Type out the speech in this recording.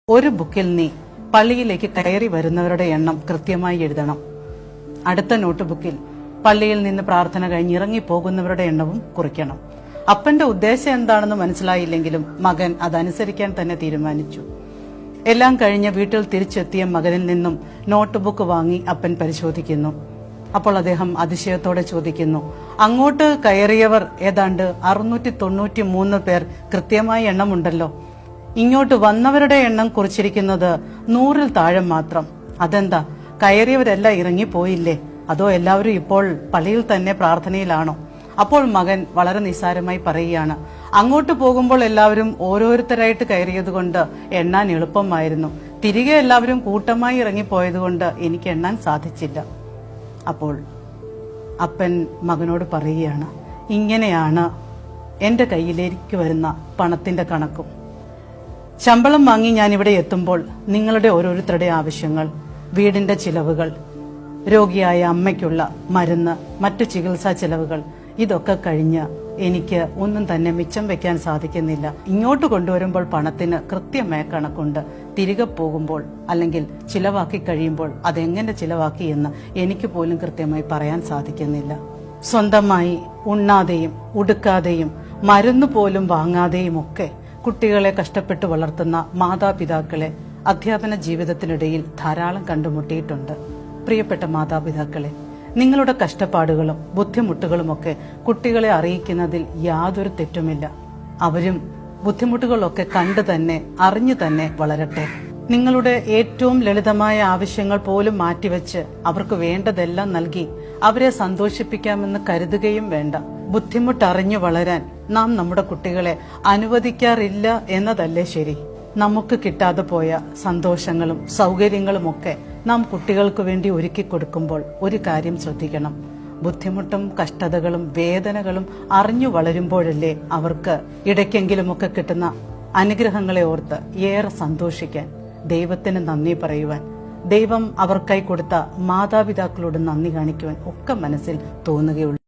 ഒരു ബുക്കിൽ നീ പള്ളിയിലേക്ക് കയറി വരുന്നവരുടെ എണ്ണം കൃത്യമായി എഴുതണം. അടുത്ത നോട്ട് ബുക്കിൽ പള്ളിയിൽ നിന്ന് പ്രാർത്ഥന കഴിഞ്ഞ് ഇറങ്ങി പോകുന്നവരുടെ എണ്ണവും കുറിക്കണം. അപ്പന്റെ ഉദ്ദേശം എന്താണെന്ന് മനസ്സിലായില്ലെങ്കിലും മകൻ അതനുസരിക്കാൻ തന്നെ തീരുമാനിച്ചു. എല്ലാം കഴിഞ്ഞ് വീട്ടിൽ തിരിച്ചെത്തിയ മകനിൽ നിന്നും നോട്ട് ബുക്ക് വാങ്ങി അപ്പൻ പരിശോധിക്കുന്നു. അപ്പോൾ അദ്ദേഹം അതിശയത്തോടെ ചോദിക്കുന്നു, അങ്ങോട്ട് കയറിയവർ ഏതാണ്ട് 693 പേർ കൃത്യമായ എണ്ണമുണ്ടല്ലോ. ഇങ്ങോട്ട് വന്നവരുടെ എണ്ണം കുറിച്ചിരിക്കുന്നത് 100-ൽ താഴെ മാത്രം. അതെന്താ, കയറിയവരെല്ലാം ഇറങ്ങിപ്പോയില്ലേ? അതോ എല്ലാവരും ഇപ്പോൾ പള്ളിയിൽ തന്നെ പ്രാർത്ഥനയിലാണോ? അപ്പോൾ മകൻ വളരെ നിസ്സാരമായി പറയുകയാണ്, അങ്ങോട്ട് പോകുമ്പോൾ എല്ലാവരും ഓരോരുത്തരായിട്ട് കയറിയതുകൊണ്ട് എണ്ണാൻ എളുപ്പമായിരുന്നു. തിരികെ എല്ലാവരും കൂട്ടമായി ഇറങ്ങിപ്പോയതുകൊണ്ട് എനിക്ക് എണ്ണാൻ സാധിച്ചില്ല. അപ്പോൾ അപ്പൻ മകനോട് പറയുകയാണ്, ഇങ്ങനെയാണ് എന്റെ കയ്യിലേക്ക് വരുന്ന പണത്തിന്റെ കണക്കും. ശമ്പളം വാങ്ങി ഞാനിവിടെ എത്തുമ്പോൾ നിങ്ങളുടെ ഓരോരുത്തരുടെ ആവശ്യങ്ങൾ, വീടിന്റെ ചിലവുകൾ, രോഗിയായ അമ്മയ്ക്കുള്ള മരുന്ന്, മറ്റു ചികിത്സാ ചിലവുകൾ, ഇതൊക്കെ കഴിഞ്ഞ് എനിക്ക് ഒന്നും തന്നെ മിച്ചം വെക്കാൻ സാധിക്കുന്നില്ല. ഇങ്ങോട്ട് കൊണ്ടുവരുമ്പോൾ പണത്തിന് കൃത്യമായ കണക്കുണ്ട്. തിരികെ പോകുമ്പോൾ അല്ലെങ്കിൽ ചിലവാക്കി കഴിയുമ്പോൾ അതെങ്ങനെ ചിലവാക്കി എന്ന് എനിക്ക് പോലും കൃത്യമായി പറയാൻ സാധിക്കുന്നില്ല. സ്വന്തമായി ഉണ്ണാതെയും ഉടുക്കാതെയും മരുന്ന് പോലും വാങ്ങാതെയും ഒക്കെ കുട്ടികളെ കഷ്ടപ്പെട്ട് വളർത്തുന്ന മാതാപിതാക്കളെ അധ്യാപന ജീവിതത്തിനിടയിൽ ധാരാളം കണ്ടുമുട്ടിയിട്ടുണ്ട്. പ്രിയപ്പെട്ട മാതാപിതാക്കളെ, നിങ്ങളുടെ കഷ്ടപ്പാടുകളും ബുദ്ധിമുട്ടുകളുമൊക്കെ കുട്ടികളെ അറിയിക്കുന്നതിൽ യാതൊരു തെറ്റുമില്ല. അവരും ബുദ്ധിമുട്ടുകളൊക്കെ കണ്ടു തന്നെ അറിഞ്ഞു തന്നെ വളരട്ടെ. നിങ്ങളുടെ ഏറ്റവും ലളിതമായ ആവശ്യങ്ങൾ പോലും മാറ്റിവെച്ച് അവർക്ക് വേണ്ടതെല്ലാം നൽകി അവരെ സന്തോഷിപ്പിക്കാമെന്ന് കരുതുകയും വേണ്ട. ബുദ്ധിമുട്ടറിഞ്ഞു വളരാൻ നാം നമ്മുടെ കുട്ടികളെ അനുവദിക്കാറില്ല എന്നതല്ലേ ശരി? നമുക്ക് കിട്ടാതെ പോയ സന്തോഷങ്ങളും സൗകര്യങ്ങളുമൊക്കെ നാം കുട്ടികൾക്ക് വേണ്ടി ഒരുക്കി കൊടുക്കുമ്പോൾ ഒരു കാര്യം ശ്രദ്ധിക്കണം. ബുദ്ധിമുട്ടും കഷ്ടതകളും വേദനകളും അറിഞ്ഞു വളരുമ്പോഴല്ലേ അവർക്ക് ഇടയ്ക്കെങ്കിലുമൊക്കെ കിട്ടുന്ന അനുഗ്രഹങ്ങളെ ഓർത്ത് ഏറെ സന്തോഷിക്കാൻ, ദൈവത്തിന് നന്ദി പറയുവാൻ, ദൈവം അവർക്കായി കൊടുത്ത മാതാപിതാക്കളോട് നന്ദി കാണിക്കുവാൻ ഒക്കെ മനസ്സിൽ തോന്നുകയുള്ളൂ.